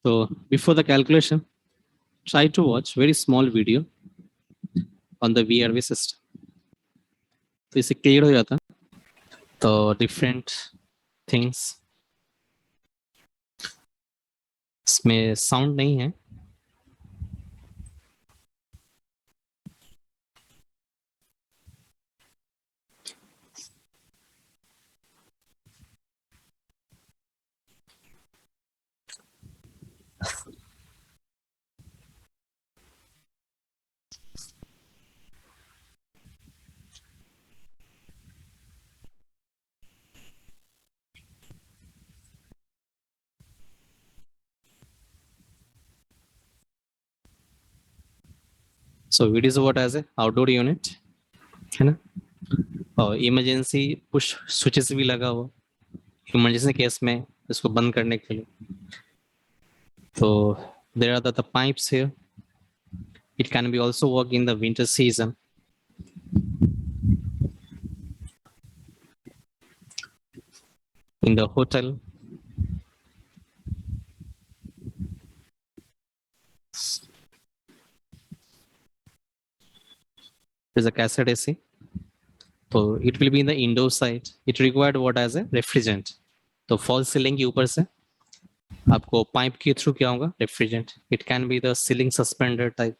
So before the calculation, try to watch very small video on the VRV system. तो इससे clear हो जाता तो डिफरेंट थिंग्स. इसमें साउंड नहीं है. So it is what as a outdoor unit है ना. और इमरजेंसी पुश स्विचेस भी लगा हुआ इमरजेंसी केस में इसको बंद करने के लिए. तो there are the pipes here. It can be also work in the winter season. In the hotel. There's a cassette AC. So it will be in the indoor side. It required what as a refrigerant. तो false ceiling के ऊपर से आपको pipe के through क्या होगा refrigerant. It can be the ceiling suspender type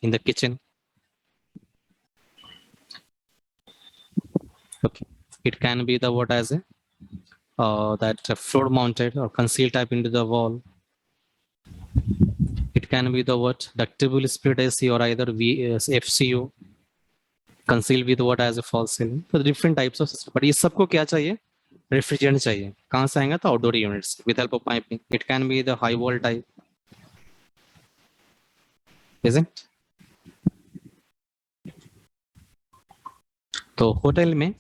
in the kitchen. Okay, it can be the what as a that floor mounted or concealed type into the wall. It can be the what ductable split AC or either FCU concealed with what as a false ceiling. So different types of system. But ये सबको क्या चाहिए refrigerant चाहिए. कहाँ से आएगा तो outdoor units with help of piping. It can be the high wall type. isn't? तो होटल में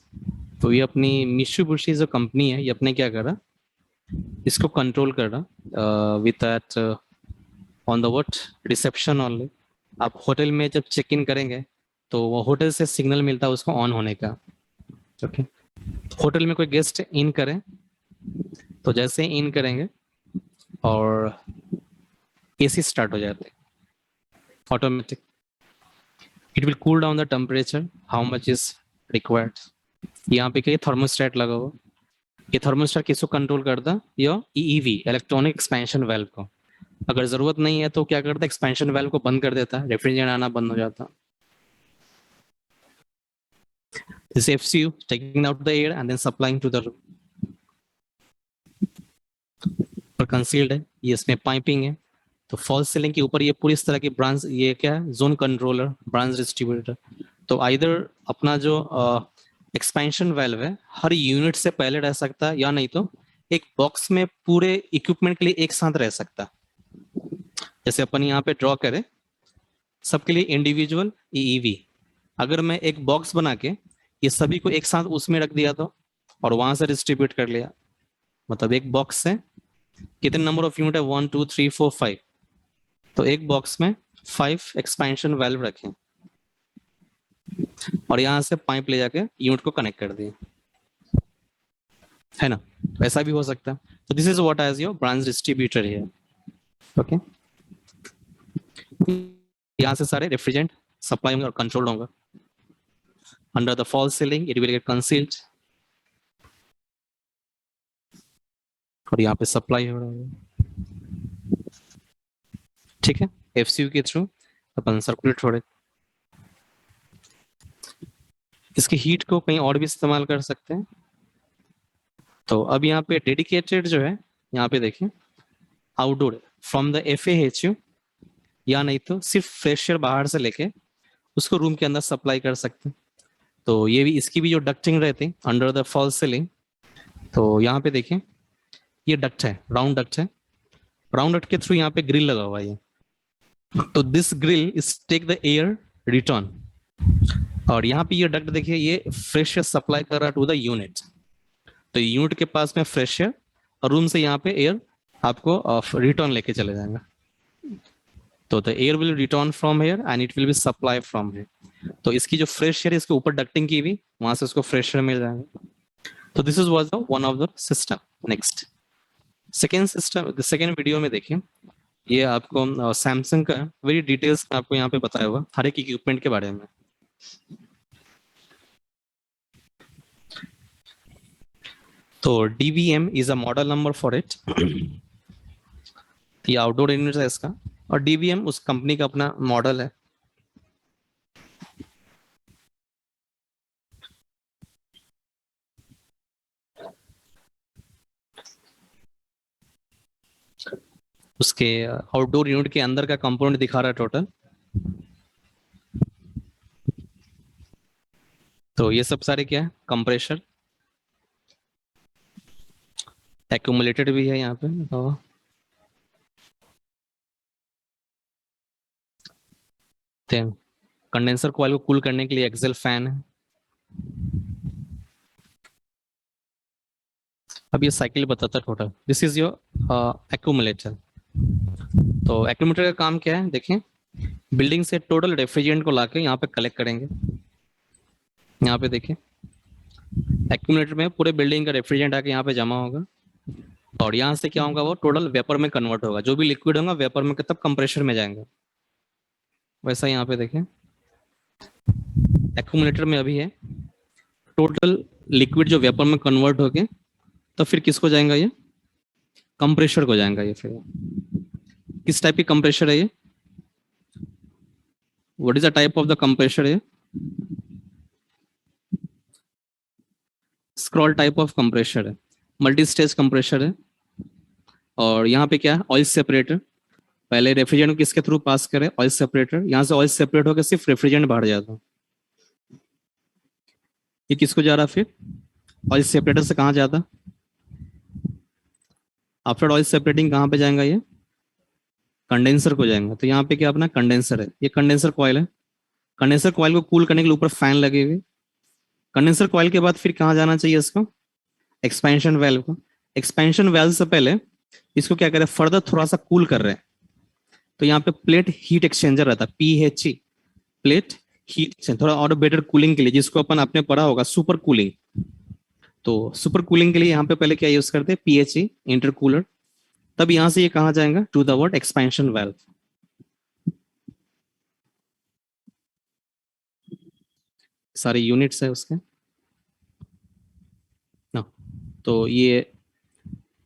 तो ये अपनी मित्सुबिशी जो कंपनी है ये अपने क्या कर रहा इसको कंट्रोल कर रहा with that on the what reception only. आप होटल में जब चेक इन करेंगे तो वो होटल से सिग्नल मिलता है उसको ऑन होने का. ओके, होटल में कोई गेस्ट इन करे तो जैसे इन करेंगे और एसी स्टार्ट हो जाते automatic. It will cool down the temperature how much is required. यहाँ पे क्या थर्मोस्टेट लगा हुआ. ये थर्मोस्टेट किसको कंट्रोल करता या ईईवी इलेक्ट्रॉनिक एक्सपेंशन वाल्व को. अगर जरूरत नहीं है तो क्या करता एक्सपेंशन वाल्व को बंद कर देता है रेफ्रिजरेंट आना बंद हो जाता. This FCU taking out the air and then supplying to the room. पर कंसील्ड है ये इसमें पाइपिंग है. तो फॉल्स सीलिंग के ऊपर ये पूरी इस तरह की ब्रांच ये क्या है जोन कंट्रोलर ब्रांच डिस्ट्रीब्यूटर. तो आइदर अपना जो एक्सपेंशन वाल्व है हर यूनिट से पहले रह सकता है या नहीं तो एक बॉक्स में पूरे इक्विपमेंट के लिए एक साथ रह सकता. जैसे अपन यहाँ पे ड्रॉ करें सबके लिए इंडिविजुअल ईईवी. अगर मैं एक बॉक्स बना के ये सभी को एक साथ उसमें रख दिया तो और वहां से डिस्ट्रीब्यूट कर लिया मतलब एक बॉक्स से कितने नंबर ऑफ यूनिट है 1 2 3 4 5. तो एक बॉक्स में 5 एक्सपेंशन वाल्व रखें और यहां से पाइप ले जाके यूनिट को कनेक्ट कर दिए है ना. ऐसा भी हो सकता है. तो this is what as your branch distributor here. Okay, यहां से सारे रेफ्रिजरेंट सप्लाई होंगे और कंट्रोल होंगे. Under the false ceiling, it will get concealed. और यहाँ पे सप्लाई हो रहा है. ठीक है, FCU के थ्रू अपन सर्कुलेट छोड़े. इसकी हीट को कहीं और भी इस्तेमाल कर सकते हैं. तो अब यहाँ पे डेडिकेटेड जो है यहाँ पे देखें आउटडोर फ्रॉम द FAHU या नहीं तो सिर्फ फ्रेश एयर बाहर से लेके उसको रूम के अंदर सप्लाई कर सकते हैं. तो ये भी इसकी भी जो डक्टिंग रहती है अंडर द फॉल्स सीलिंग. तो यहाँ पे देखें ये डक्ट है राउंड डक्ट है. राउंड डक्ट के थ्रू यहाँ पे ग्रिल लगा हुआ है. तो this grill is take the air return. और यहाँ पे ये डक्ट देखिए ये फ्रेश एयर सप्लाई कर रहा है टू द यूनिट. तो यूनिट के पास में फ्रेश एयर और रूम से यहाँ पे एयर आपको रिटर्न लेके चले जाएगा. तो the air will return from here and it will be supply from here. तो इसकी जो फ्रेश एयर इसके ऊपर डक्टिंग की हुई वहां से उसको फ्रेश एयर मिल जाएगा. तो this is was the one of the system. Next second system second video में देखिए ये आपको सैमसंग का वेरी डिटेल्स आपको यहाँ पे बताया हुआ हर एक इक्विपमेंट के बारे में। तो DVM is a model number for it. ये आउटडोर यूनिट है इसका, और DVM उस कंपनी का अपना मॉडल है। उसके आउटडोर यूनिट के अंदर का कंपोनेंट दिखा रहा है टोटल। तो ये सब सारे क्या है, कंप्रेशर, एक्यूमुलेटेड भी है यहाँ पे और कंडेंसर कॉइल को कूल करने के लिए एक्सेल फैन है। अब ये साइकिल बताता है total. This is your accumulator. तो एक्यूमुलेटर का काम क्या है, देखें, बिल्डिंग से टोटल रेफ्रिजरेंट को लाके यहाँ पे कलेक्ट करेंगे। यहाँ पे देखिए, एक्यूमुलेटर में पूरे बिल्डिंग का रेफ्रिजरेंट आके यहाँ पे जमा होगा, और यहाँ से क्या होगा, वो टोटल वेपर में कन्वर्ट होगा। जो भी लिक्विड होगा वेपर में तब कंप्रेशर में जाएंगे। वैसा यहाँ पे देखें, एक्यूमुलेटर में अभी है टोटल लिक्विड जो वेपर में कन्वर्ट होके तो फिर किसको जाएगा, ये कंप्रेशर को जाएगा। ये फिर किस टाइप की कंप्रेशर है ये, what is the type of the compressor है, स्क्रॉल टाइप ऑफ कंप्रेशर है, मल्टी स्टेज कंप्रेशर है। और यहाँ पे क्या है, ऑयल सेपरेटर। पहले रेफ्रिजरेंट किसके थ्रू पास करे, ऑयल सेपरेटर। यहाँ से ऑयल सेपरेट होकर सिर्फ रेफ्रिजरेंट बाहर जाता। ये किसको जा रहा, फिर ऑयल सेपरेटर से कहाँ जाता, आफ्टर ऑयल सेपरेटिंग कहाँ पे जाएगा, ये कंडेंसर को जाएगा। तो यहाँ पे क्या अपना कंडेंसर है, ये कंडेंसर कॉइल है। कंडेंसर कॉइल को कूल करने के लिए ऊपर फैन लगे हुए। कंडेंसर कॉइल के बाद फिर कहाँ जाना चाहिए इसको, एक्सपेंशन वेल्व को। एक्सपेंशन वेल्व से पहले इसको क्या करें, फर्दर थोड़ा सा कूल कर रहे हैं। तो यहाँ पे प्लेट हीट एक्सचेंजर रहता है, PHE, प्लेट हीट एक्सचेंजर, थोड़ा और बेटर कूलिंग के लिए, जिसको अपन आपने पढ़ा होगा सुपर कूलिंग। तो सुपर कूलिंग के लिए यहाँ पे पहले क्या यूज करते हैं, PHE इंटरकूलर। तब यहाँ से ये कहाँ जाएगा, to the word expansion valve. सारे यूनिट्स है उसके ना। तो ये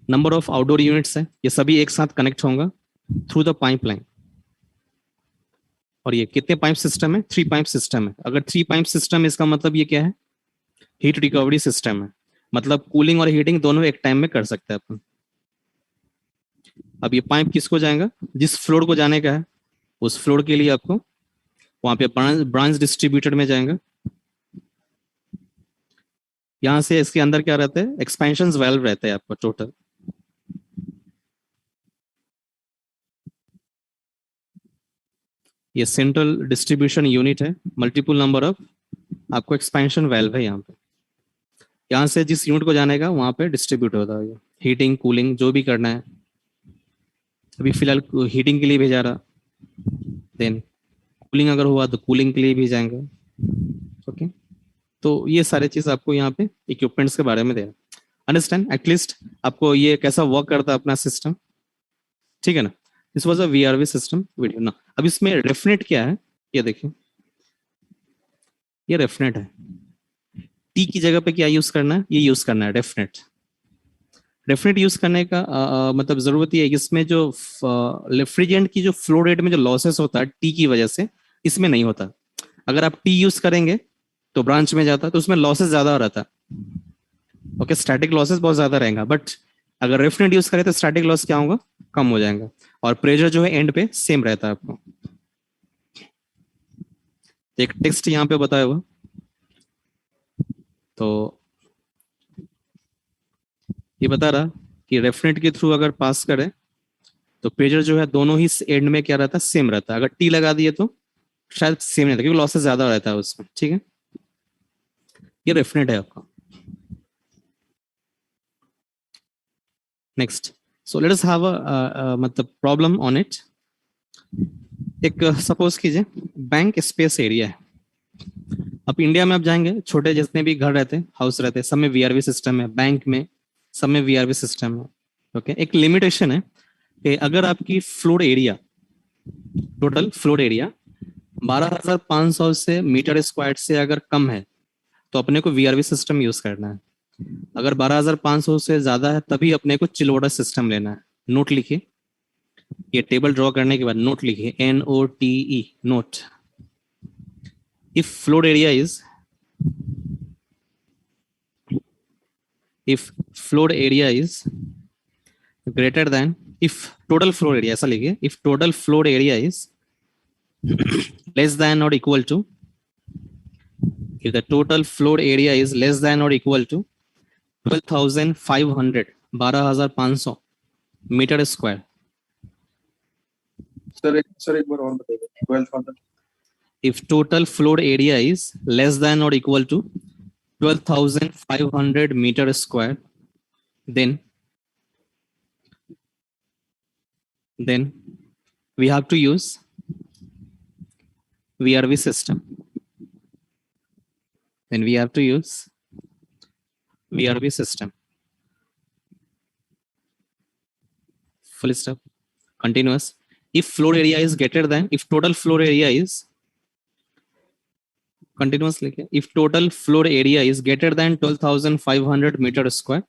नंबर ऑफ आउटडोर यूनिट्स है, ये सभी एक साथ कनेक्ट होंगे थ्रू द पाइपलाइन। और ये कितने पाइप सिस्टम है, 3 पाइप सिस्टम है। अगर 3 पाइप सिस्टम है, इसका मतलब ये क्या है, हीट रिकवरी सिस्टम है। मतलब कूलिंग और हीटिंग दोनों एक टाइम में कर सकते हैं अपन। अब ये पाइप किसको जाएगा, जिस फ्लोर को जाने का है उस फ्लोर के लिए आपको वहां पे ब्रांच डिस्ट्रीब्यूटर में जाएगा। यहां से इसके अंदर क्या रहता है, एक्सपेंशन वेल्व रहता है आपको टोटल। ये सेंट्रल डिस्ट्रीब्यूशन यूनिट है, मल्टीपल नंबर ऑफ आपको एक्सपेंशन वेल्व है यहाँ पे। यहाँ से जिस यूनिट को जाने का वहां पे डिस्ट्रीब्यूट होता है, हीटिंग कूलिंग जो भी करना है। अभी फिलहाल हीटिंग के लिए भेजा रहा, देन कूलिंग अगर हुआ तो कूलिंग के लिए भी जाएंगे। ओके, तो ये सारे चीज आपको यहाँ पे इक्विपमेंट्स के बारे में दे रहा। अंडरस्टैंड एटलीस्ट आपको ये कैसा वर्क करता है अपना सिस्टम, ठीक है ना। This was a VRV system video ना। अब इसमें रेफनेट क्या है, ये देखिए, ये रेफनेट है। टी की जगह पे क्या यूज करना है, ये यूज करना है रेफनेट। रेफनेट यूज करने का मतलब जरूरत ये है कि इसमें जो रेफ्रिजरेंट की जो फ्लो रेट में जो लॉसेस होता है टी की वजह से, इसमें नहीं होता। अगर आप टी यूज करेंगे तो ब्रांच में जाता तो उसमें लॉसेस ज्यादा रहता। ओके, स्टैटिक लॉसेस बहुत ज्यादा रहेगा। बट अगर रेफनेट यूज करें तो स्टैटिक लॉस क्या होगा, कम हो जाएगा। और प्रेशर जो है एंड पे सेम रहता है आपको। एक टेक्स्ट यहाँ पे बताया हुआ, तो ये बता रहा कि रेफनेट के थ्रू अगर पास करें तो प्रेशर जो है दोनों ही एंड में क्या रहता है, सेम रहता है। अगर टी लगा दिए तो शायद सेम नहीं रहता, क्योंकि लॉसेस ज्यादा रहता है उसमें। ठीक है, ये रेफनेट है आपका। Next, so let us have a मतलब प्रॉब्लम ऑन इट। एक सपोज कीजिए बैंक स्पेस एरिया है। अब इंडिया में आप जाएंगे, छोटे जितने भी घर रहते हैं, हाउस रहते हैं, सब में VRV सिस्टम है। बैंक में सब में VRV सिस्टम है। ओके, एक लिमिटेशन है, कि अगर आपकी floor area, total floor area 12,500 से मीटर स्क्वायर से अगर कम है तो अपने को वीआरवी सिस्टम यूज करना है। अगर 12,500 से ज्यादा है तभी अपने को चिल वाटर सिस्टम लेना है। नोट लिखिए, ये टेबल ड्रॉ करने के बाद नोट लिखिए, NOTE, note. If floor area is, if floor area is greater than, if total floor area, ऐसा लिखिए, if total floor area is less than or equal to, if the total floor area is less than or equal to 12,500, 12,500 metre square. Sir एक बार और बताइए। 12,000। if total floor area is less than or equal to 12,500 meter square, then we have to use VRV system. Then we have to use VRV system. Full stop. Continuous. If floor area is greater than, if total floor area is, continuous लिखिए, if total floor area is greater than 12,500 meter square,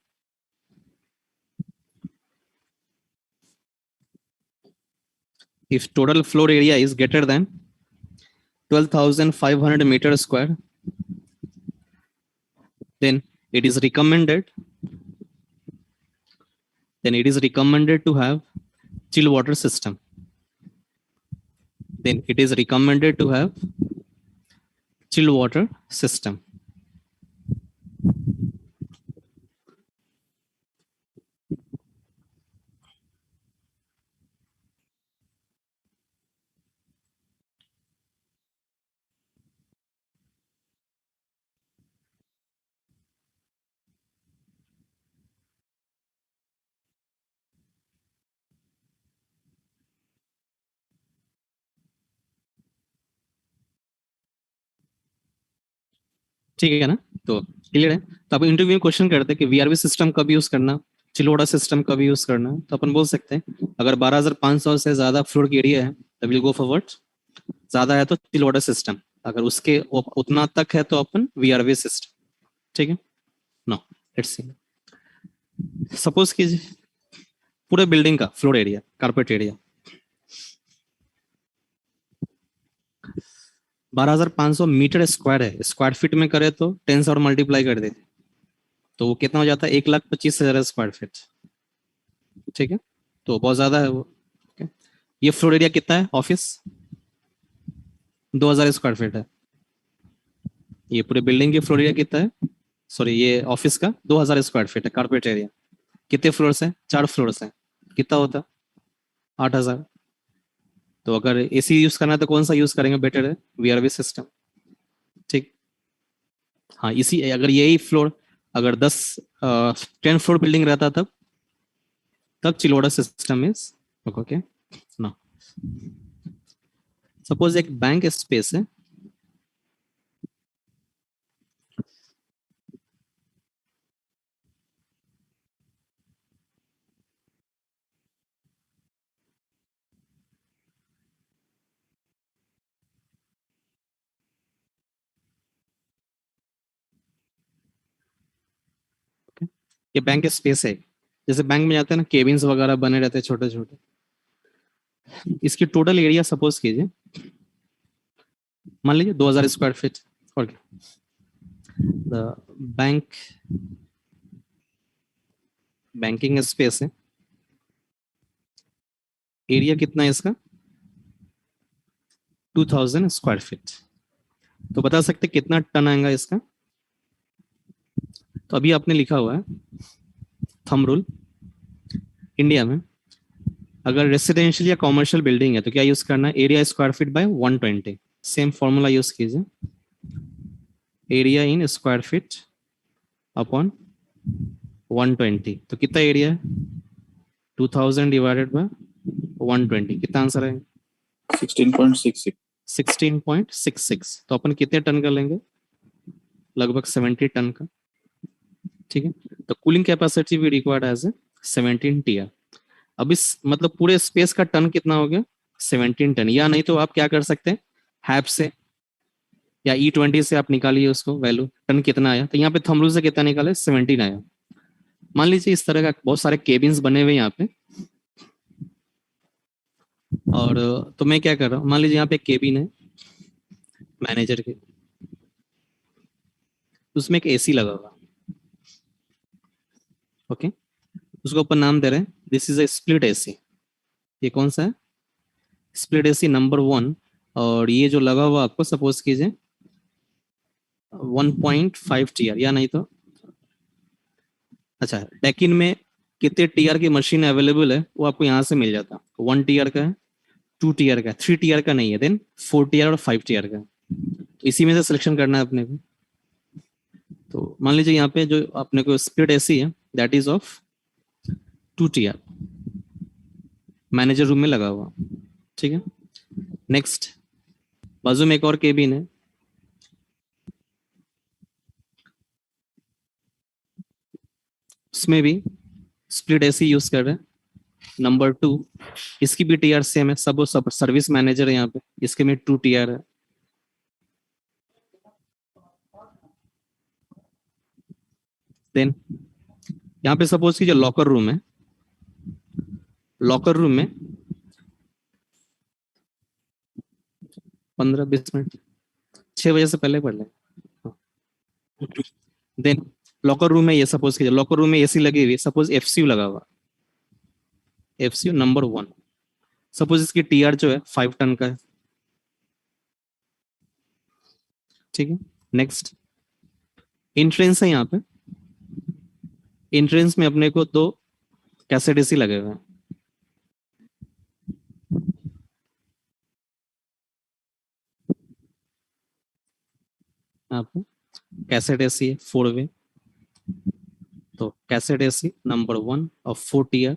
if total floor area is greater than 12,500 meter square, then it is recommended to have chill water system. Then it is recommended to have chill water system. ठीक है ना, तो clear है। तो अब interview में question करते हैं कि वीआरवी सिस्टम कब यूज करना, चिलोड़ा सिस्टम कब यूज करना, तो अपन बोल सकते हैं अगर 12,500 से ज्यादा फ्लोर की एरिया है तो विल गो फॉरवर्ड, ज्यादा है तो चिलोड़ा सिस्टम, अगर उसके उतना तक है तो अपन वीआरवी सिस्टम। ठीक है, नो लेट्स सी, सपोज कीजिए पूरे बिल्डिंग का floor area, carpet area 12,500 metre square है, स्क्वायर फीट में करे तो 10 से और मल्टीप्लाई कर दे तो वो कितना हो जाता है, 1,25,000 स्क्वायर फीट। ठीक है, तो बहुत ज्यादा है वो। ये फ्लोर एरिया कितना है, ऑफिस 2,000 स्क्वायर फीट है। ये पूरे बिल्डिंग की फ्लोर एरिया कितना है, सॉरी ये ऑफिस का 2,000 स्क्वायर फीट है कारपेट एरिया। कितने फ्लोर है, 4 फ्लोर है, कितना होता, 8,000। तो अगर एसी यूज करना है तो कौन सा यूज करेंगे, बेटर है वीआरवी सिस्टम। ठीक, हाँ इसी, अगर यही फ्लोर अगर 10 फ्लोर बिल्डिंग रहता तब चिलोड़ा सिस्टम इज ओके ना। सपोज एक बैंक स्पेस है, ये बैंक स्पेस है। जैसे बैंक में जाते हैं ना, केबिन्स वगैरह बने रहते हैं छोटे छोटे। इसकी टोटल एरिया सपोज कीजिए, मान लीजिए 2,000 स्क्वायर फीट। और बैंकिंग स्पेस है, एरिया कितना है इसका, 2,000 स्क्वायर फीट। तो बता सकते कितना टन आएगा इसका। तो अभी आपने लिखा हुआ है थंब रूल, इंडिया में अगर रेसिडेंशियल या कॉमर्शियल बिल्डिंग है तो क्या यूज करना है, area square feet by 120। Same formula use कीजिए, area in square feet upon 120। तो कितना एरिया है, 2,000 डिवाइडेड बाय 120, कितना आंसर है, 16.66। 16.66। तो अपन कितने टन का लेंगे, लगभग 70 टन का। ठीक है, तो कूलिंग कैपेसिटी भी रिक्वायर्ड एज ए 17 टीआर। अब इस मतलब पूरे स्पेस का टन कितना हो गया 17 टन, या नहीं तो आप क्या कर सकते हैं हैप से या E20 से आप निकालिए उसको वैल्यू टन कितना आया, तो यहाँ पे थंब रूल से कितना निकाले 17 आया। मान लीजिए इस तरह का बहुत सारे केबिन्स बने हुए यहाँ पे, और तो मैं क्या कर रहा हूँ, मान लीजिए यहाँ पे केबिन है मैनेजर के, उसमें एक एसी लगा हुआ, ओके, उसको ऊपर नाम दे रहे हैं this is a split AC. ये कौन सा है स्प्लिट एसी नंबर 1, और ये जो लगा हुआ आपको सपोज कीजिए 1.5 टीआर, या नहीं तो अच्छा डेकिन में कितने टीआर की मशीन अवेलेबल है वो आपको यहाँ से मिल जाता है, 1 टीआर का है, 2 टीआर का है, 3 टीआर का नहीं है, देन 4 टीआर और 5 टीआर का, तो इसी में से सिलेक्शन करना है अपने को। तो मान लीजिए यहाँ पे जो अपने को स्प्लिट एसी है that is of 2 TR, manager room में लगा हुआ, ठीक है। नेक्स्ट बाजू में एक और केबिन है, उसमें भी स्प्लिट एसी यूज कर रहे हैं नंबर 2, इसकी भी टीआर सेम है, सब सर्विस मैनेजर है यहाँ पे, इसके में 2 टीआर है। देन यहाँ पे सपोज कीजिए लॉकर रूम है, लॉकर रूम में 15-20 मिनट 6 बजे से पहले पढ़ लें। देन लॉकर रूम में ये सपोज कीजिए लॉकर रूम में एसी लगी हुई, सपोज एफसीयू लगा हुआ, एफसीयू नंबर 1, सपोज इसकी टीआर जो है 5 टन का है, ठीक है। नेक्स्ट इंट्रेंस है यहाँ पे, इंट्रेंस में अपने को 2 कैसेट एसी लगे हुए हैं, यहाँ पे कैसेट एसी है 4 वे, तो कैसेट एसी नंबर 1 और 4 टीआर,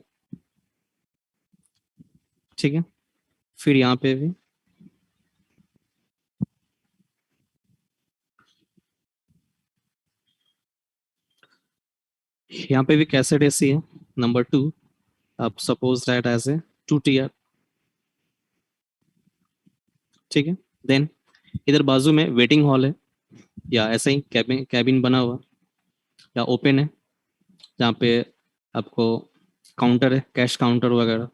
ठीक है। फिर यहाँ पे भी यहाँ पे भी कैसेट एसी है नंबर 2, आप suppose that as a 2 TR, ठीक है। देन इधर बाजू में वेटिंग हॉल है, या ऐसा ही कैबिन कैबिन बना हुआ या ओपन है, जहाँ पे आपको काउंटर है, कैश काउंटर वगैरह।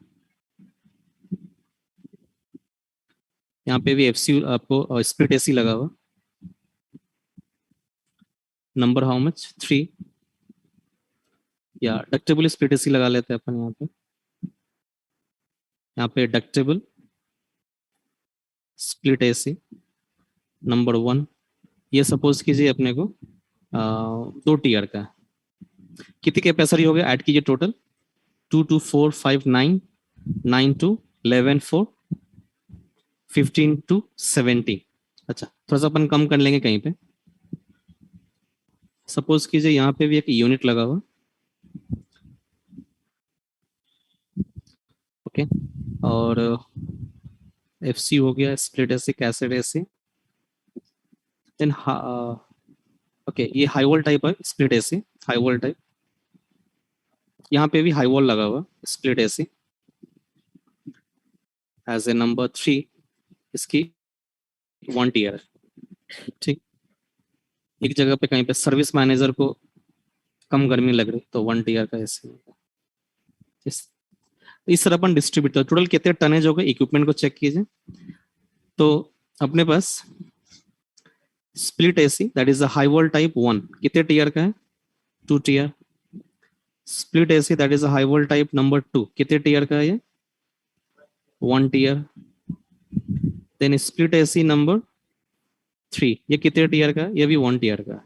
यहाँ पे भी एफसी आपको स्प्लिट एसी लगा हुआ, नंबर हाउ मच 3, या डक्टेबल स्प्लिट एसी लगा लेते हैं अपन यहाँ पे, यहाँ पे डक्टेबल स्प्लिट एसी नंबर 1, ये सपोज कीजिए अपने को 2 टीआर का है, कितनी कैपेसिटी हो गया ऐड कीजिए टोटल 2 2 4 5 9 9 2 11 4 15 टू 17। अच्छा थोड़ा सा अपन कम कर लेंगे कहीं पे, सपोज कीजिए यहाँ पे भी एक यूनिट लगा हुआ, ओके, और एफसी हो गया split AC cassette AC, then okay ये हाई वोल्ट टाइप है split AC, high volt type, यहाँ पे भी हाई वोल्ट लगा हुआ split AC as a number 3, इसकी 1 टीआर, ठीक। एक जगह पे कहीं पे सर्विस मैनेजर को कम गर्मी लग रही तो 1 टीआर का एसी, इस तरह अपन डिस्ट्रीब्यूटर टोटल कितने टनेज हो गए इक्विपमेंट को चेक कीजिए। तो अपने पास split AC that is a high volt type 1 कितने टीआर का है 2 TR, split AC that is a high volt type number 2 कितने टीआर का है ये 1 TR, then split AC number 3 ये कितने टीआर का है ये भी 1 टीआर का है।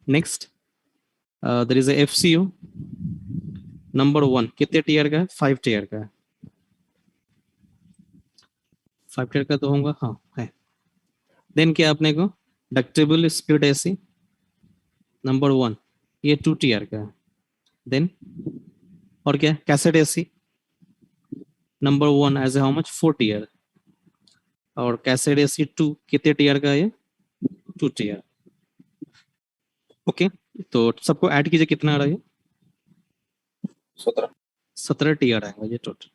Next there is a FCU number 1 कितने टीआर का है 5 टीआर का है, 5 टीआर का तो होगा हाँ है। देन क्या अपने को डक्टेबल स्प्लिट एसी नंबर 1 ये 2 टीआर का है, देन और क्या cassette AC number 1 as a how much 4 TR, और कैसेट एसी 2 कितने टीआर का है ये 2 टीआर, ओके। तो सबको ऐड कीजिए कितना आ रहा है 17 17 टीआर आएगा ये टोटल।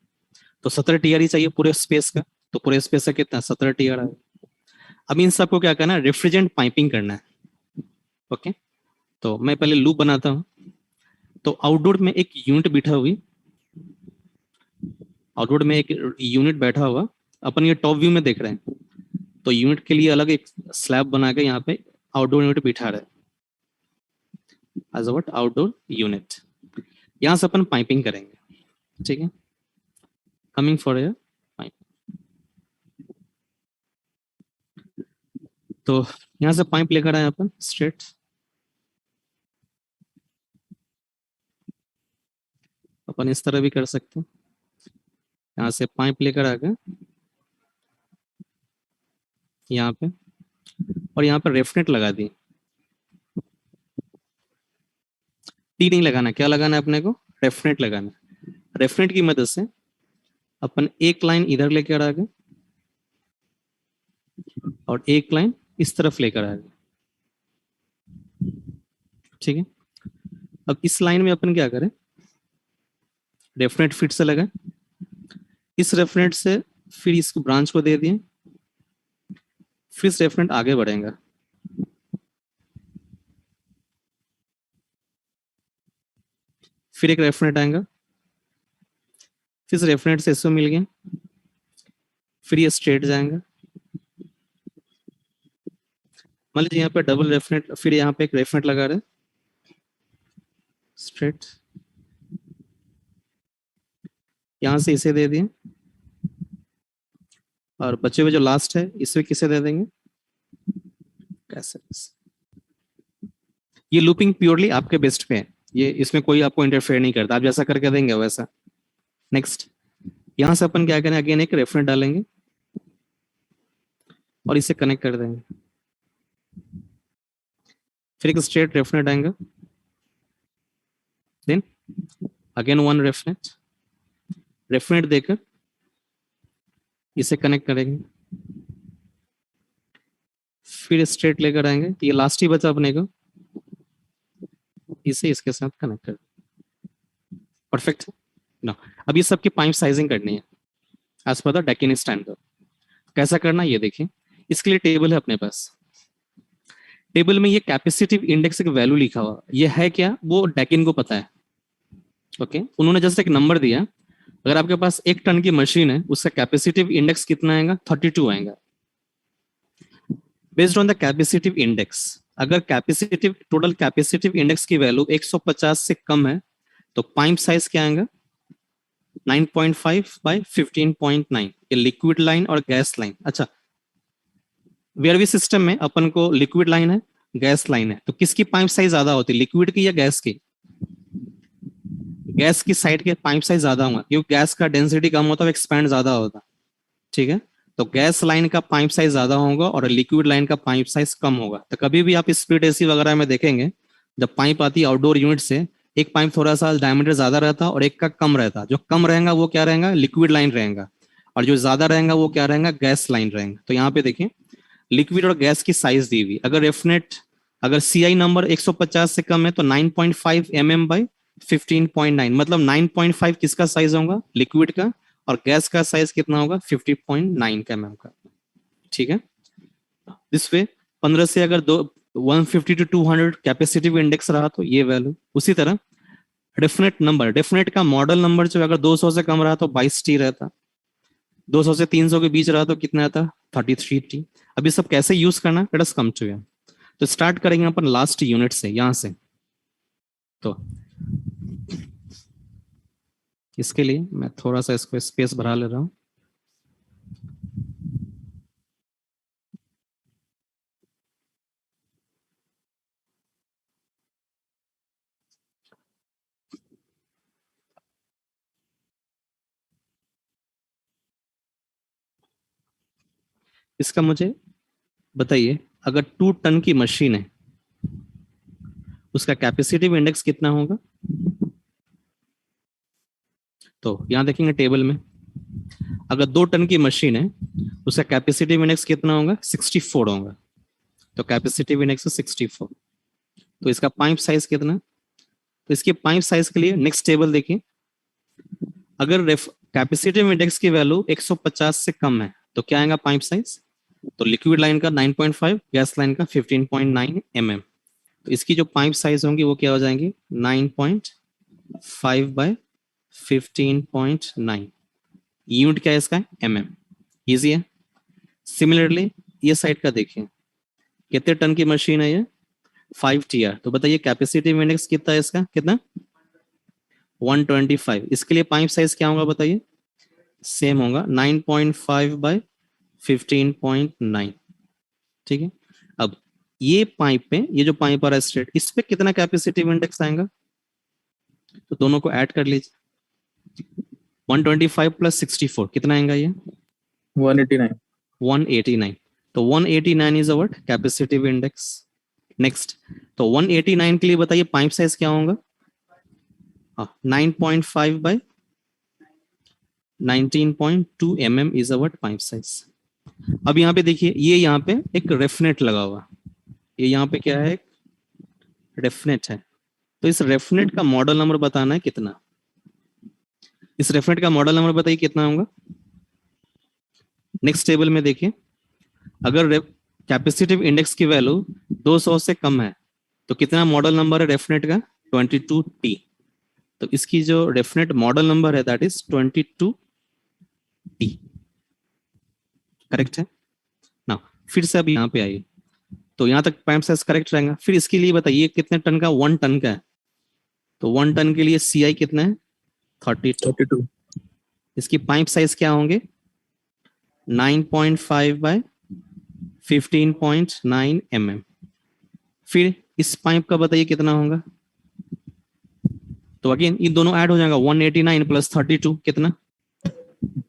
तो 17 टीआर ही चाहिए पूरे स्पेस का, तो पूरे स्पेस का कितना 17 टीआर आएगा। अब इन सबको क्या करना है, रेफ्रिजरेंट पाइपिंग करना है। ओके, तो मैं पहले लूप बनाता हूँ। तो आउटडोर में एक यूनिट बैठा हुई, आउटडोर में एक यूनिट बैठा हुआ, अपन ये टॉप व्यू में देख रहे हैं। तो यूनिट के लिए अलग एक स्लैब बना के यहाँ पे आउटडोर यूनिट बिठा रहे हैं as a what, outdoor unit. यहाँ से अपन पाइपिंग करेंगे, ठीक है। कमिंग फॉर ए पाइप, तो यहाँ से पाइप लेकर आए अपन स्ट्रेट, अपन इस तरह भी कर सकते हैं। यहाँ से पाइप लेकर आ गए यहाँ पे, और यहाँ पर रेफनेट लगा दी। टी नहीं लगाना, क्या लगाना है अपने को, रेफनेट लगाना है। रेफनेट की मदद से अपन एक लाइन इधर लेकर आ गए और एक लाइन इस तरफ लेकर आ गए, ठीक है। अब इस लाइन में अपन क्या करें, रेफनेट फिट से लगाए, इस रेफनेट से फिर इस ब्रांच को दे दिए, फिर इस रेफनेट आगे बढ़ेगा, फिर एक रेफनेट आएगा, फिर इस रेफनेट से इसको मिल गया, फिर ये स्ट्रेट जाएगा। मान लीजिए यहाँ पे डबल रेफनेट, फिर यहाँ पे एक रेफनेट लगा रहे स्ट्रेट, यहाँ से इसे दे दिए, और बचे हुए जो लास्ट है इसमें किसे दे देंगे, कैसे। ये लूपिंग प्योरली आपके बेस्ट पे है, ये इसमें कोई आपको इंटरफेयर नहीं करता, आप जैसा करके देंगे वैसा। नेक्स्ट, यहां से अपन क्या करें, अगेन एक रेफरेंस डालेंगे और इसे कनेक्ट कर देंगे, फिर एक स्ट्रेट रेफरेंस आएगा, देन अगेन वन रेफरेंस देकर इसे कनेक्ट करेंगे, फिर स्ट्रेट लेकर आएंगे, ये लास्ट ही बचा अपने को, इसे इसके साथ कनेक्ट कर, परफेक्ट ना। अब ये सबकी पाइप साइजिंग करनी है as per the Deccan standard. कैसा करना ये देखिए, इसके लिए टेबल है अपने पास। टेबल में ये कैपेसिटिव इंडेक्स का वैल्यू लिखा हुआ, ये है क्या, वो डेकिन को पता है। ओके, उन्होंने जस्ट एक नंबर दिया, अगर आपके पास 1 टन की मशीन है, उसका कैपेसिटिव इंडेक्स कितना आएगा, 32 आएगा। Based on the capacitive index, अगर कैपेसिटिव टोटल कैपेसिटिव इंडेक्स की वैल्यू 150 से कम है, तो पाइप साइज क्या आएगा, 9.5 बाय 15.9। ये लिक्विड लाइन और गैस लाइन। अच्छा, वेयरवी सिस्टम में अपन को लिक्विड लाइन है, गैस लाइन है, तो किसकी पाइप साइज ज्यादा होती है, लिक्विड की या गैस की? गैस की साइड के पाइप साइज ज्यादा होगा, क्योंकि गैस का डेंसिटी कम होता है, एक्सपैंड ज्यादा होता, ठीक है। तो गैस लाइन का पाइप साइज ज्यादा होगा और लिक्विड लाइन का पाइप साइज कम होगा। तो कभी भी आप स्प्लिट एसी वगैरह में देखेंगे, जब पाइप आती है आउटडोर यूनिट से, एक पाइप थोड़ा सा डायमीटर ज्यादा रहता और एक का कम रहता, जो कम रहेगा वो क्या रहेगा, लिक्विड लाइन रहेगा, और जो ज्यादा रहेगा वो क्या रहेगा, गैस लाइन रहेगा। तो यहाँ पे देखिए लिक्विड और गैस की साइज दी हुई, अगर रेफनेट, अगर सीआई नंबर 150 से कम है तो 9.5 mm बाई 15.9, मतलब 9.5 किसका साइज होगा, लिक्विड का, और गैस का साइज कितना होगा, 50.9 mm का, ठीक है। दिस वे 15 से अगर 150 to 200 कैपेसिटिव इंडेक्स रहा तो ये वैल्यू। उसी तरह डेफिनेट नंबर, डेफिनेट का मॉडल नंबर जो अगर 200 से कम रहा तो 22 टी रहता, 200 से 300 के बीच रहा तो कितना आता, 33 टी। अब ये सब कैसे यूज करना, let us come to it. तो स्टार्ट करेंगे अपन लास्ट यूनिट से, यहां से। तो इसके लिए मैं थोड़ा सा इसको स्पेस बढ़ा ले रहा हूं। इसका मुझे बताइए, अगर 2 टन की मशीन है, उसका कैपेसिटिव इंडेक्स कितना होगा? तो यहां देखेंगे टेबल में, अगर 2 टन की मशीन है, उसका कैपेसिटिव इंडेक्स कितना होगा, 64 होगा। तो कैपेसिटिव इंडेक्स है 64। तो इसका पाइप साइज कितना, तो इसके पाइप साइज के लिए नेक्स्ट टेबल देखिए, अगर कैपेसिटिव इंडेक्स की वैल्यू 150 से कम है तो क्या आएगा पाइप साइज? तो लिक्विड लाइन का 9.5, गैस लाइन का 15.9 mm। तो इसकी जो पाइप साइज होंगी वो क्या हो जाएंगी 9.5 बाय 15.9। यूनिट क्या है इसका mm। इजी है। सिमिलरली ये साइड का देखिए, कितने टन की मशीन है ये 5 TR। तो बताइए कैपेसिटिव इंडेक्स कितना है इसका, कितना 125। इसके लिए पाइप साइज क्या होगा बताइए? सेम होगा 9.5 बाय 15.9। ठीक है। अब ये पाइप पे, ये जो पाइप आ रहा है स्ट्रेट, इस पे कितना कैपेसिटिव इंडेक्स आएगा? तो दोनों को ऐड कर लीजिए। 125 प्लस 64 कितना आएगा ये? 189. 189। तो 189 is our capacitive index. Next, तो 189 के लिए बताइए पाइप साइज क्या होगा? 9.5 by 19.2 mm is our pipe size. अब यहाँ पे देखिए, ये यहाँ पे एक रेफनेट लगा हुआ, ये यहाँ पे क्या है, एक रेफनेट है। तो इस रेफनेट का मॉडल नंबर बताना है कितना। इस रेफनेट का मॉडल नंबर बताइए कितना होगा। नेक्स्ट टेबल में देखिए, अगर कैपेसिटिव इंडेक्स की वैल्यू 200 से कम है तो कितना मॉडल नंबर है रेफनेट का? 22T। तो इसकी जो रेफनेट मॉडल नंबर है दैट इज 22T। करेक्ट है ना। फिर से अब यहाँ पे आइए, तो यहाँ तक पाइप साइज करेक्ट रहेगा। फिर इसके लिए बताइए कितने टन का, 1 टन का है। तो 1 टन के लिए CI कितना है 32। इसकी पाइप साइज क्या होंगे 9.5 बाय 15.9 mm। फिर इस पाइप का बताइए कितना होगा। तो अगेन ये दोनों ऐड हो जाएगा, 189 प्लस 32 कितना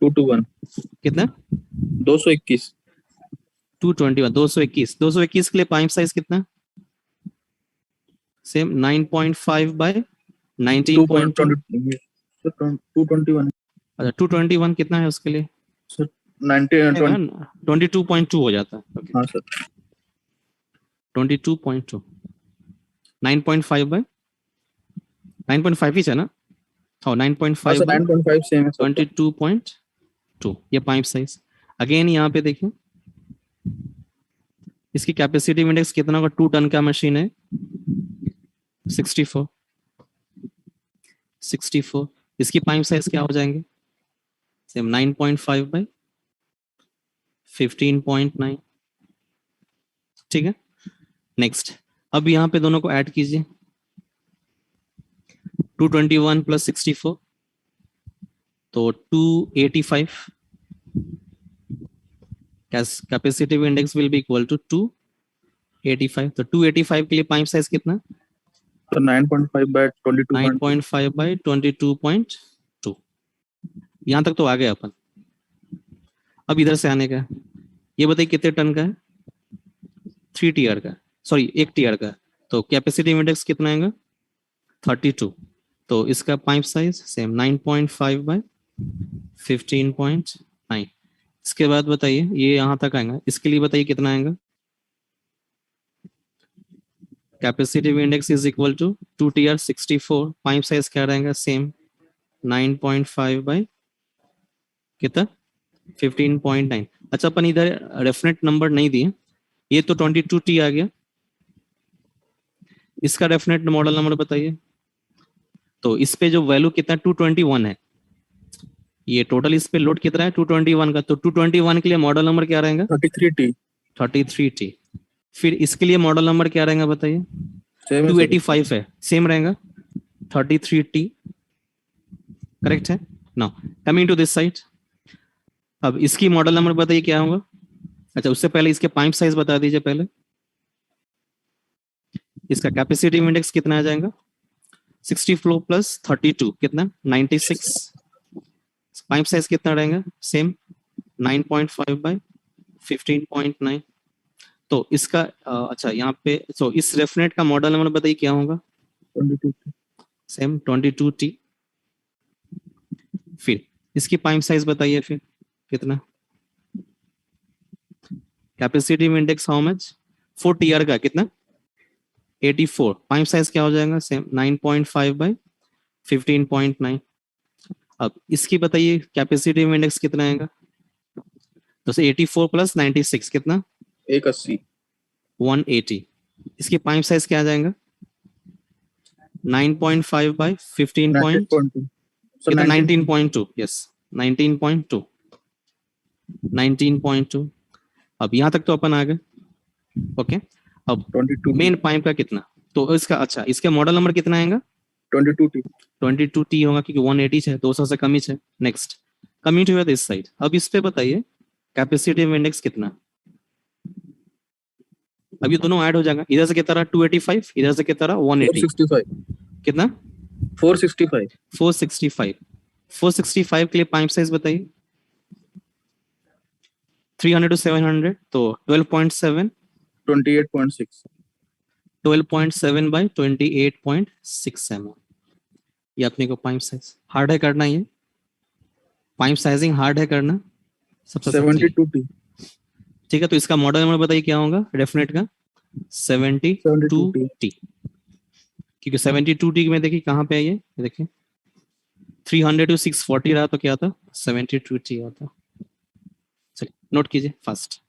221. कितना 221. 221। 221 के लिए पाइप साइज कितना? Same 9.5 by 19.2। 221. अच्छा 221 कितना है उसके लिए? Sir, 19. 22.2 हो जाता है। ओके हाँ सर. 22.2 9.5 बाय 9.5 ही है ना। हाँ 9.5 हाँ सर, बाय 9.5 सेम है सर. 22.2 ये पाइप साइज। अगेन यहाँ पे देखिए, इसकी कैपेसिटी इंडेक्स कितना होगा? 2 टन का मशीन है 64। इसकी पाइप साइज क्या हो जाएंगे? Same 9.5 by 15.9। ठीक है। नेक्स्ट, अब यहाँ पे दोनों को ऐड कीजिए, 221 प्लस 64 तो 285। Capacitive index will be equal to 285। तो 285 के लिए पाइप साइज कितना? तो 9.5 by 22. 9.5 बाय 22.2। यहां तक तो आ गए अपन। अब इधर से आने का, ये बताइए कितने टन का है? 3 TR का, सॉरी 1 TR का। तो कैपेसिटी इंडेक्स कितना आएगा 32। तो इसका पाइप साइज सेम 9.5 बाय 15.9। इसके बाद बताइए ये यहां तक आएगा, इसके लिए बताइए कितना आएगा? Capacitive index is equal to 2 TR 64। Pipe size क्या रहेगा? सेम 9.5 बाय कितना 15.9। अच्छा अपन इधर रेफरेंट नंबर नहीं दिए, ये तो 22T आ गया। इसका रेफरेंट मॉडल नंबर बताइए। तो इस पे जो वैल्यू कितना 221 है, ये टोटल इस पे लोड कितना है 221 का। तो 221 के लिए मॉडल नंबर क्या रहेगा? 33T. 33T। फिर इसके लिए मॉडल नंबर क्या रहेगा बताइए? सेम है सर. 285 है, सेम रहेगा 33T। करेक्ट है ना। कमिंग टू दिस साइड, अब इसकी मॉडल नंबर बताइए क्या होगा। अच्छा उससे पहले इसके पाइप साइज बता दीजिए पहले। इसका कैपेसिटी इंडेक्स कितना आ जाएगा? 64 प्लस 32 कितना 96। पाइप साइज कितना रहेगा? Same 9.5 by 15.9। तो इसका अच्छा यहाँ पे, तो इस रेफरेंट का मॉडल नंबर बताइए क्या होगा? 22. Same 22T। फिर इसकी पाइप साइज बताइए फिर कितना? Capacity index how much 4 TR का कितना 84। पाइप साइज क्या हो जाएगा? Same 9.5 by 15.9। अब इसकी बताइए कैपेसिटिव इंडेक्स कितना आएगा, तो 84 प्लस 96 कितना, 180 180। इसकी पाइप साइज क्या आ जाएगा, 9.5 बाय 15 पॉइंट 19.2 सर कितना, 19 19.2, यस 19.2, 19.2। अब यहाँ तक तो अपन आ गए, ओके। अब 22T मेन पाइप का कितना, तो इसका अच्छा इसका मॉडल नंबर कितना आएगा, 22T 22T होगा क्योंकि 180 है, 200 से कम ही है। Next coming to this side, अब इस पे बताइए कैपेसिटिव इंडेक्स कितना। अब ये दोनों ऐड हो जाएगा, इधर से कितना 285, इधर से कितना 180, 465 कितना 465 465। 465 के लिए पाइप साइज बताइए, 300 to 700, तो 12.7, 28.6 12.7 by 28.6 mm। ये अपने को पाइप साइज हार्ड है करना, ये पाइप साइजिंग हार्ड है करना सबसे सख्त। 72T ठीक है, तो इसका मॉडल नंबर बताइए क्या होगा डेफिनेट का, 72T 72T। क्योंकि 72T में देखिए कहाँ पे है ये देखिए, 300 to 640 रहा तो क्या था, 72T आता। चलिए नोट कीजिए फास्ट।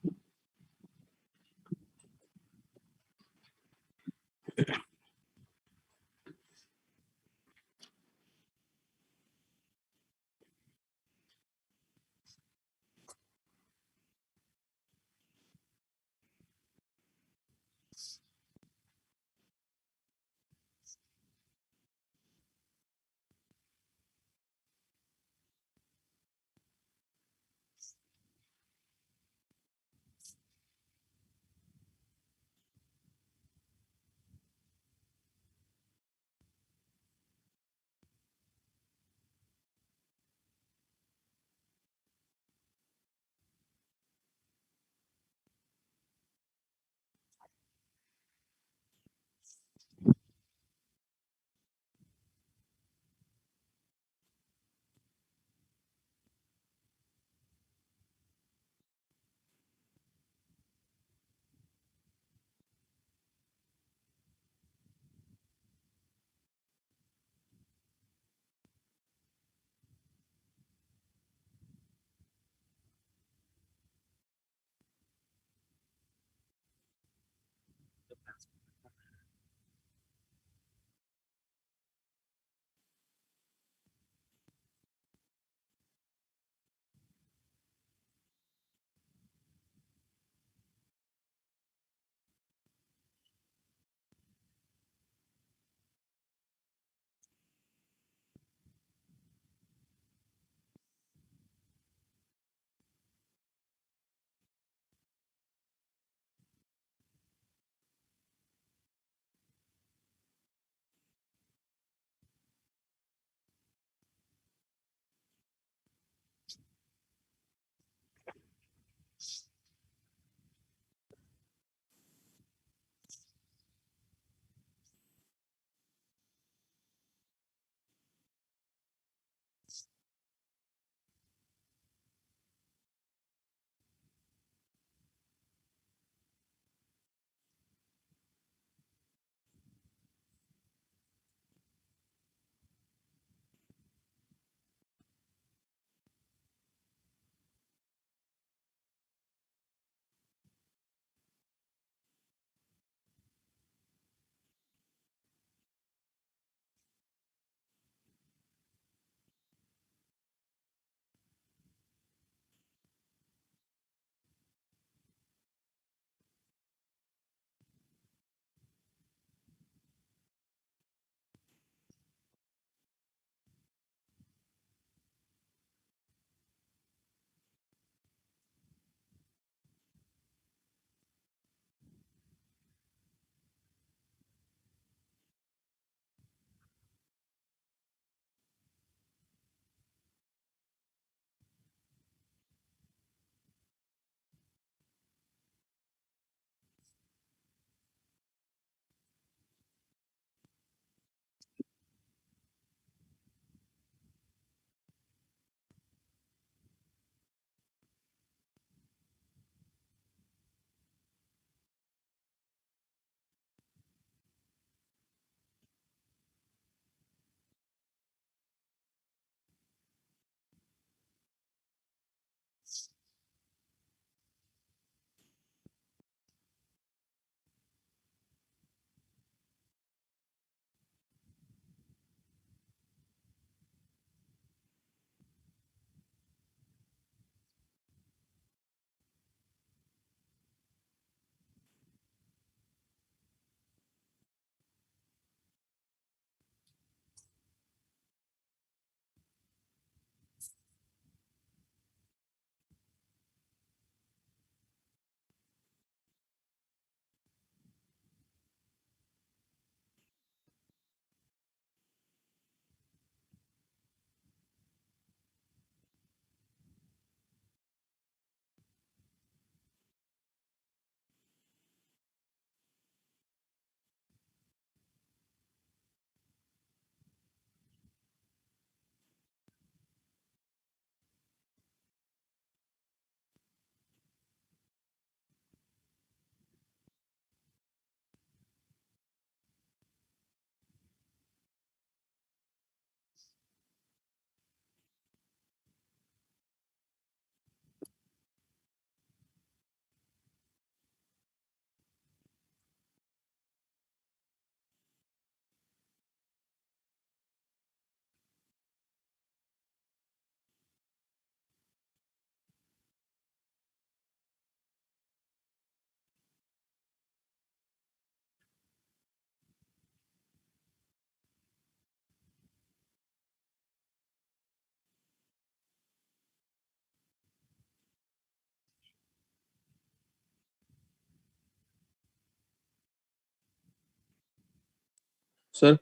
सर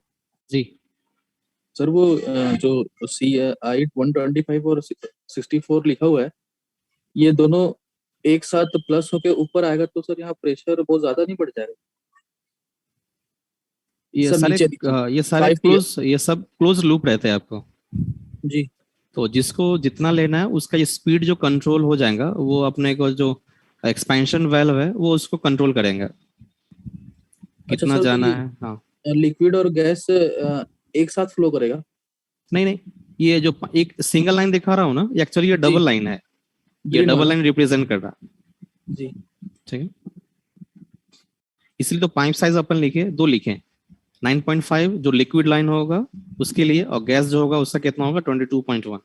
जी सर वो जो CI 125 और 64 लिखा हुआ है, ये दोनों एक साथ प्लस होके ऊपर आएगा तो सर यहाँ प्रेशर बहुत ज्यादा नहीं बढ़ जाएगा? ये सर सारे नीचे नीचे ये सारे 5 टीयर। क्लोज, ये सब क्लोज लूप रहते हैं आपको। जी। तो जिसको जितना लेना है उसका स्पीड जो कंट्रोल हो जाएगा वो अपने को जो एक्सपेंशन वाल्व है वो उसको कंट्रोल करेंगे अच्छा कितना सर, तो जाना ये है। हाँ लिक्विड और गैस एक साथ फ्लो करेगा? नहीं नहीं, ये जो एक सिंगल लाइन दिखा रहा हूँ ना, एक्चुअली ये जी। डबल लाइन है। ये ग्रीन डबल वाला। लाइन रिप्रेजेंट कर रहा है। जी। ठीक है, इसलिए तो पाइप साइज अपन लिखे, दो लिखे, 9.5 जो लिक्विड लाइन होगा उसके लिए, और गैस जो होगा उसका कितना होगा, 22.1।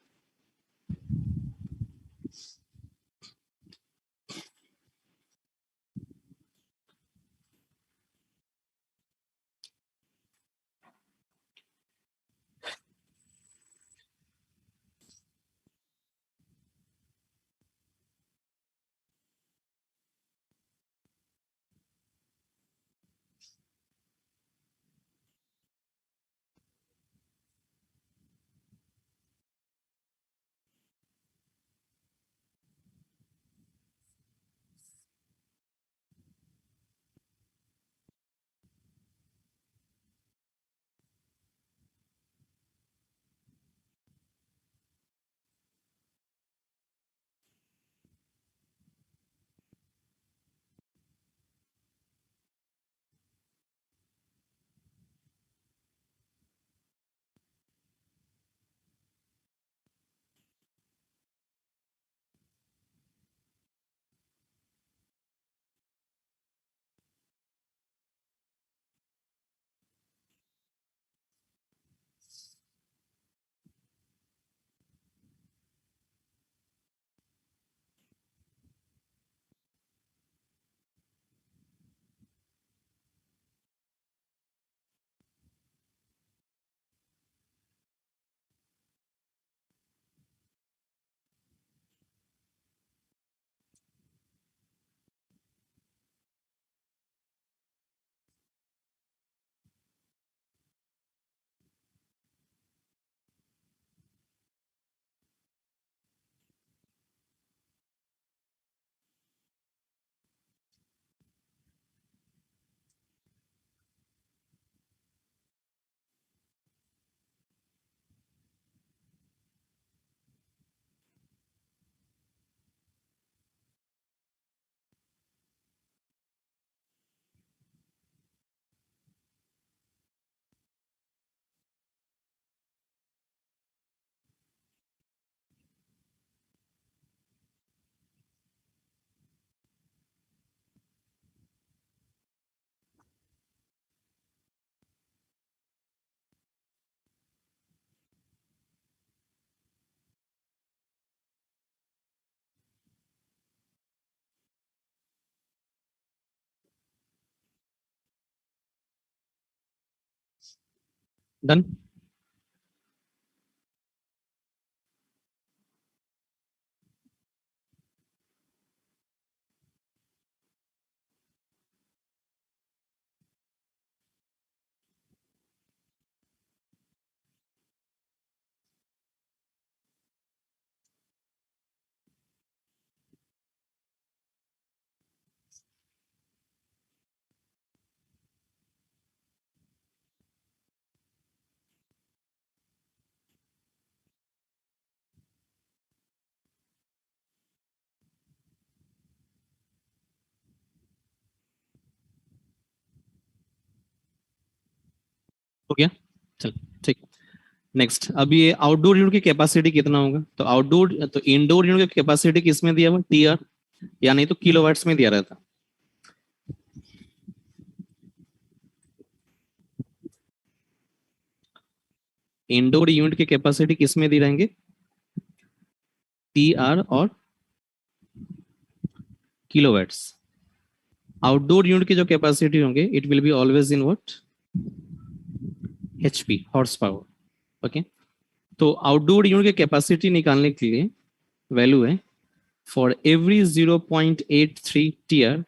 डन। हो गया, चल ठीक। नेक्स्ट, अब ये आउटडोर यूनिट की कैपेसिटी कितना होगा, तो आउटडोर तो इंडोर यूनिट की कैपेसिटी किसमें दिया हुआ, टीआर, या नहीं तो किलोवाट्स में दिया रहता। इंडोर यूनिट की कैपेसिटी किसमें दी रहेंगे, टीआर और किलोवाट्स। आउटडोर यूनिट की जो कैपेसिटी होंगे it will be always in what, HP, horse power. Okay, तो आउटडोर यूनिट की कैपेसिटी निकालने के लिए वैल्यू है for every 0.83 TR,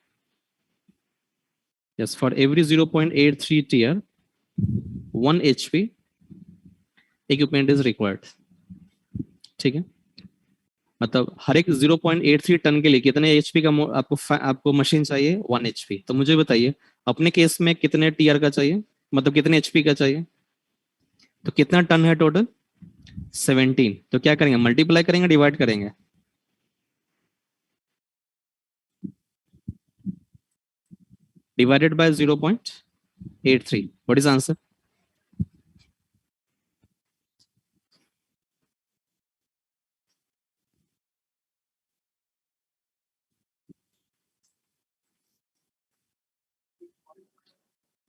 yes, for every 0.83 tier 1 HP equipment is required. ठीक है, मतलब हर एक 0.83 टन के लिए कितने एचपी का आपको मशीन चाहिए? 1 एचपी। तो मुझे बताइए अपने केस में कितने टीआर का चाहिए, मतलब कितने एचपी का चाहिए? तो कितना टन है टोटल? 17। तो क्या करेंगे, मल्टीप्लाई करेंगे, डिवाइड करेंगे? Divided by 0.83। What is answer?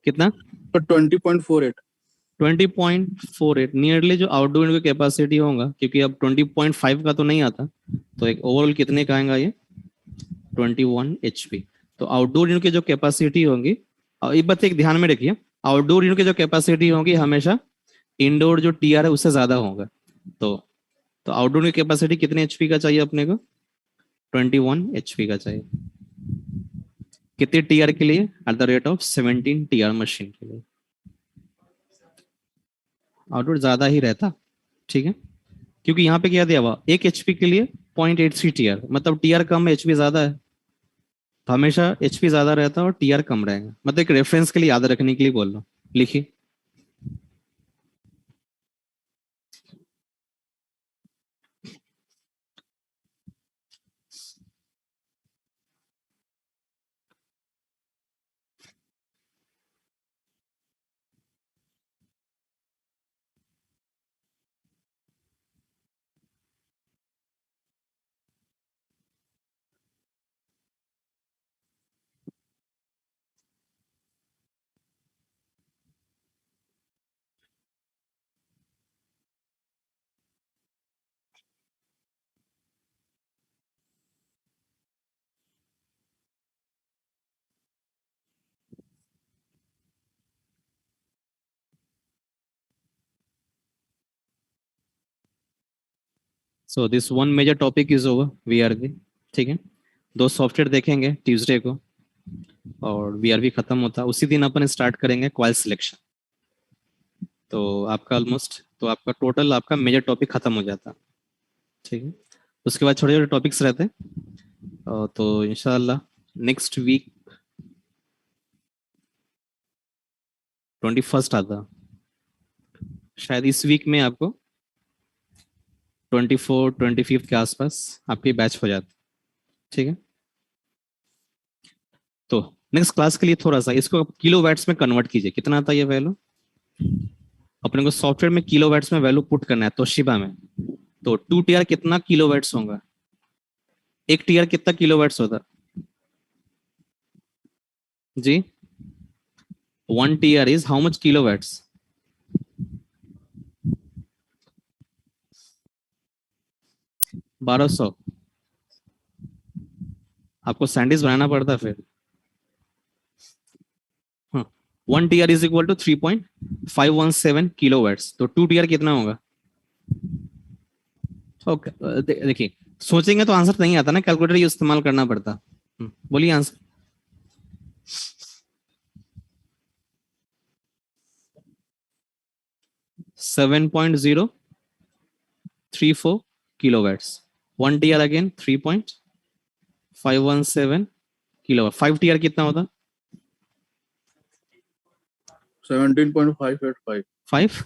कितना? तो 20.48। 20.48 नियरली जो आउटडोर की कैपेसिटी होगा, क्योंकि अब 20.5 का तो नहीं आता, तो एक ओवरऑल कितने का आएगा ये? 21 एचपी। तो आउटडोर यूनिट की जो कैपेसिटी होगी, और एक बात एक ध्यान में रखिए, आउटडोर यूनिट की जो कैपेसिटी होगी हमेशा इंडोर जो टीआर है उससे ज्यादा होगा। तो तो आउटडोर की कैपेसिटी कितने एचपी का चाहिए अपने को? 21 एचपी का चाहिए। कितने टीआर के लिए? At the rate of 17 TR machine के लिए। आउटडोर ज्यादा ही रहता। ठीक है, क्योंकि यहाँ पे क्या दिया हुआ, एक एचपी के लिए 0.83 टीआर, मतलब टीआर कम है एचपी ज्यादा है, तो हमेशा एचपी ज्यादा रहता है और टीआर कम रहेगा। मतलब एक रेफरेंस के लिए याद रखने के लिए बोल रहा हूँ, लिखिए। So this one major topic is over, VRV. ठीक है, दो सॉफ्टवेयर देखेंगे ट्यूसडे को, और वीआरवी खत्म होता है उसी दिन अपन स्टार्ट करेंगे कॉइल सिलेक्शन। तो आपका ऑलमोस्ट, तो आपका टोटल आपका मेजर टॉपिक खत्म हो जाता। ठीक है, उसके बाद छोटे छोटे टॉपिक्स रहते हैं। तो इंशाल्लाह नेक्स्ट वीक 21 आता, शायद इस वीक में आपको 24-25 के आसपास आपकी बैच हो जाती। ठीक है, तो नेक्स्ट क्लास के लिए थोड़ा सा इसको किलो वैट्स में कन्वर्ट कीजिए, कितना आता है ये वैल्यू? अपने को सॉफ्टवेयर में किलो वैट्स में वैल्यू पुट करना है तोशिबा में। तो 2 टीआर कितना किलो वैट्स होगा? एक टीआर कितना किलो वैट्स होता जी? 1 TR is how much kilowatts? 1200। आपको सैंडविच बनाना पड़ता फिर। हाँ, 1 TR is equal to 3.517 kilowatts, तो 2 टीआर कितना होगा? ओके, देखिए सोचेंगे तो आंसर नहीं आता ना, कैलकुलेटर यूज इस्तेमाल करना पड़ता। बोलिए answer. 7.034 kilowatts। 1 TR again 3.517 kilowatt. 5 TR कितना होता? 17.585। 5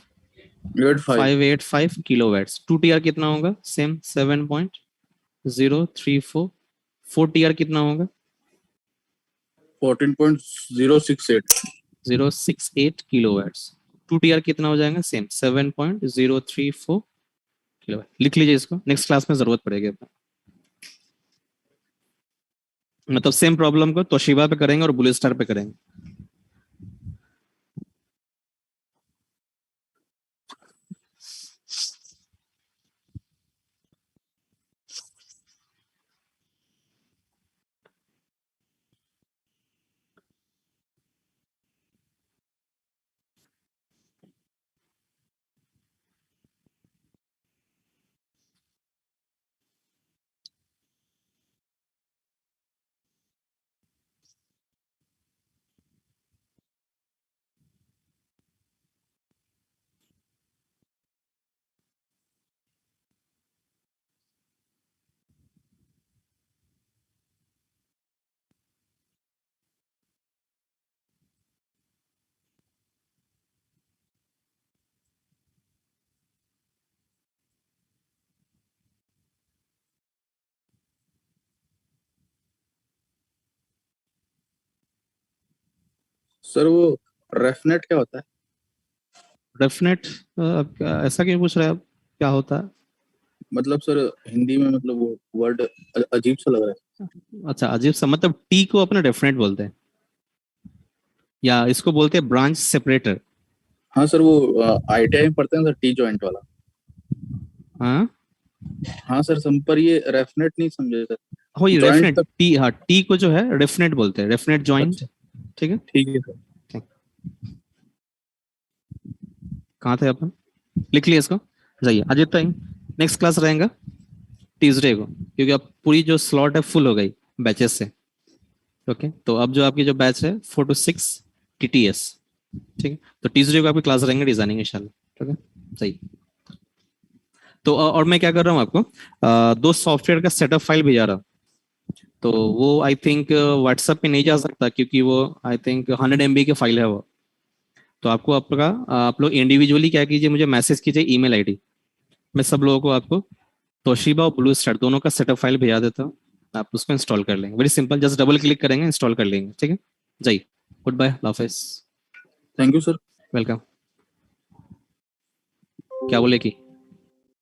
85। 585 किलोवाट्स। 2 टीआर कितना होगा? सेम 7.034। 4 टीआर कितना होगा? 14.068। 068 किलोवाट्स। 2 टीआर कितना हो जाएगा? Same 7.034 kilowatt. लिख लीजिए इसको, नेक्स्ट क्लास में जरूरत पड़ेगी। मतलब सेम प्रॉब्लम को तोशिबा पे करेंगे और ब्लू स्टार पे करेंगे। सर वो रेफनेट क्या होता है? डेफिनेट ऐसा क्यों पूछ रहे हैं आप, क्या होता है? मतलब सर हिंदी में मतलब वो वर्ड अजीब सा लग रहा है। अच्छा, अजीब सा मतलब टी को अपने डेफिनेट बोलते हैं, या इसको बोलते हैं ब्रांच सेपरेटर। हाँ सर, वो आईटीआई में पढ़ते हैं सर, टी जॉइंट वाला। हाँ, हाँ सर, पर ये रेफनेट नहीं समझे सर। हो ये जॉइंट डेफिनेट तक। टी, हाँ टी को जो है डेफिनेट बोलते हैं, डेफिनेट जॉइंट। अच्छा, ठीक है, ठीक है सर। ठीक। कहाँ थे अपन, लिख लिया इसको। जाइए अजित टाइम, नेक्स्ट क्लास रहेगा ट्यूसडे को, क्योंकि अब पूरी जो स्लॉट है फुल हो गई बैचेस से। ओके, तो अब जो आपकी जो बैच है 4 to 6 टीटीएस, ठीक है। तो ट्यूसडे को आपकी क्लास रहेंगे डिजाइनिंग इंशाल्लाह, ठीक है। सही। तो और मैं क्या कर रहा हूँ आपको, 2 सॉफ्टवेयर का सेटअप फाइल भेजा रहा हूँ। तो वो आई थिंक व्हाट्सएप पे नहीं जा सकता, क्योंकि वो आई थिंक 100 MB की फाइल है वो। तो आपको आपका आप लोग इंडिविजुअली क्या कीजिए, मुझे मैसेज कीजिए ईमेल आईडी, मैं सब लोगों को आपको तोशिबा और ब्लू स्टार दोनों का सेटअप फाइल भेजा देता हूँ। आप उसको इंस्टॉल कर लेंगे, very simple, just double click करेंगे इंस्टॉल कर लेंगे, ठीक है। जाइए, गुड बाय, हाफिज, थैंक यू सर। वेलकम। क्या बोले कि